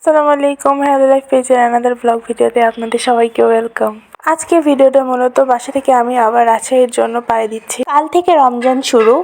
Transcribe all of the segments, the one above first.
আসসালামু আলাইকুম, hello life পেজের আনাদার ব্লগ ভিডিওতে আপনাদের সবাইকে ওয়েলকাম। আজকে ভিডিওটা মূলত বাসা থেকে আমি আবার রাজশাহীর জন্য পাড়ি দিচ্ছি। কাল থেকে রমজান শুরু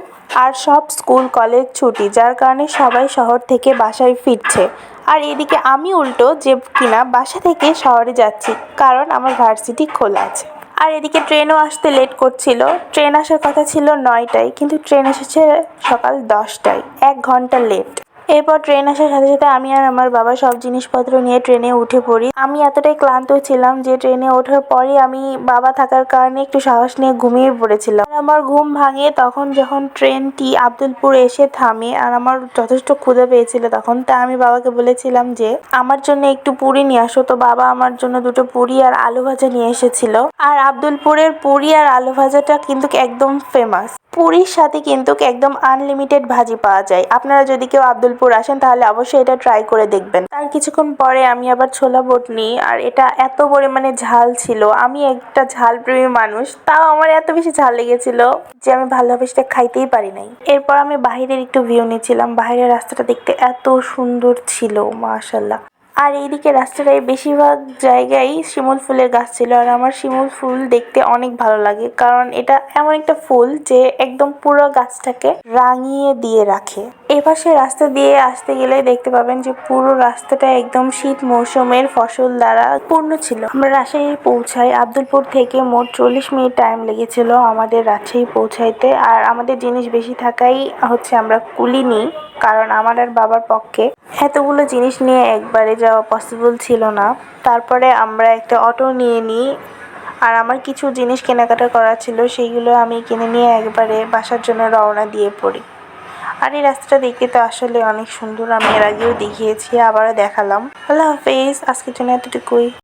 আর সব স্কুল কলেজ ছুটি, যার কারণে সবাই শহর থেকে বাসায় ফিরছে। আর এদিকে আমি উল্টো যে কিনা বাসা থেকে শহরে যাচ্ছি, কারণ আমার ভার্সিটি খোলা আছে। আর এদিকে ট্রেনও আসতে লেট করছিল। ট্রেন আসার কথা ছিল 9টায়, কিন্তু ট্রেন এসেছে সকাল 10টায়, 1 ঘন্টা লেট। এরপর ট্রেন আসার সাথে সাথে আমি আর আমার বাবা সব জিনিসপত্র নিয়ে ট্রেনে উঠে পড়ি। আমি এতটাই ক্লান্ত ছিলাম যে ট্রেনে ওঠার পরই আমি বাবা থাকার কারণে একটু সাহস নিয়ে ঘুমিয়ে পড়েছিলাম। আমার ঘুম ভাঙে তখন যখন ট্রেনটি আব্দুলপুর এসে থামে, আর আমার যথেষ্ট ক্ষুধা পেয়েছিল তখন। তা আমি বাবাকে বলেছিলাম যে আমার জন্য একটু পুরি নিয়ে আসো। তো বাবা আমার জন্য 2টো পুরি আর আলু ভাজা নিয়ে এসেছিল। আর আব্দুলপুরের পুরি আর আলু ভাজাটা কিন্তু একদম ফেমাস। পুরীর সাথে কিন্তু একদম আনলিমিটেড ভাজি পাওয়া যায়। আপনারা যদি কেউ আব্দুলপুর আসেন তাহলে অবশ্যই এটা ট্রাই করে দেখবেন। তার কিছুক্ষণ পরে আমি আবার ছোলা বুট নিই, আর এটা এত পরিমাণে ঝাল ছিল। আমি একটা ঝাল প্রেমী মানুষ, তাও আমার এত বেশি ঝাল লেগেছিল যে আমি ভালোভাবে সেটা খাইতেই পারি নাই। এরপর আমি বাহিরের একটু ভিউ নিচ্ছিলাম। বাইরের রাস্তাটা দেখতে এত সুন্দর ছিল, মাশাআল্লাহ। আর এইদিকে রাস্তাটায় বেশিরভাগ জায়গায় শিমুল ফুলের গাছ ছিল। আর আমার শিমুল ফুল দেখতে অনেক ভালো লাগে, কারণ এটা এমন একটা ফুল যে একদম পুরো গাছটাকে রাঙিয়ে দিয়ে রাখে। এপাশে রাস্তা দিয়ে আসতে গেলে দেখতে পাবেন যে পুরো রাস্তাটা একদম শীত মৌসুমের ফসল দ্বারা পূর্ণ ছিল। আমরা রাজশাহী পৌঁছাই। আব্দুলপুর থেকে মোট 40 মিনিট টাইম লেগেছিল আমাদের রাজশাহী পৌঁছাইতে। আর আমাদের জিনিস বেশি থাকাই আমরা কুলি নিই, কারণ আমার আর বাবার পক্ষে এতগুলো জিনিস নিয়ে একবারে যাওয়া পসিবল ছিল না। তারপরে আমরা একটা অটো নিয়ে নিই, আর আমার কিছু জিনিস কেনাকাটা করা ছিল, সেইগুলো আমি কিনে নিয়ে একবারে বাসার জন্য রওনা দিয়ে পড়ি। আর এই রাস্তাটা দেখতে তো আসলে অনেক সুন্দর। আমি এর আগেও দেখিয়েছি, আবারও দেখালাম। আল্লাহ হাফেজ, আজকের জন্য এতটুকুই।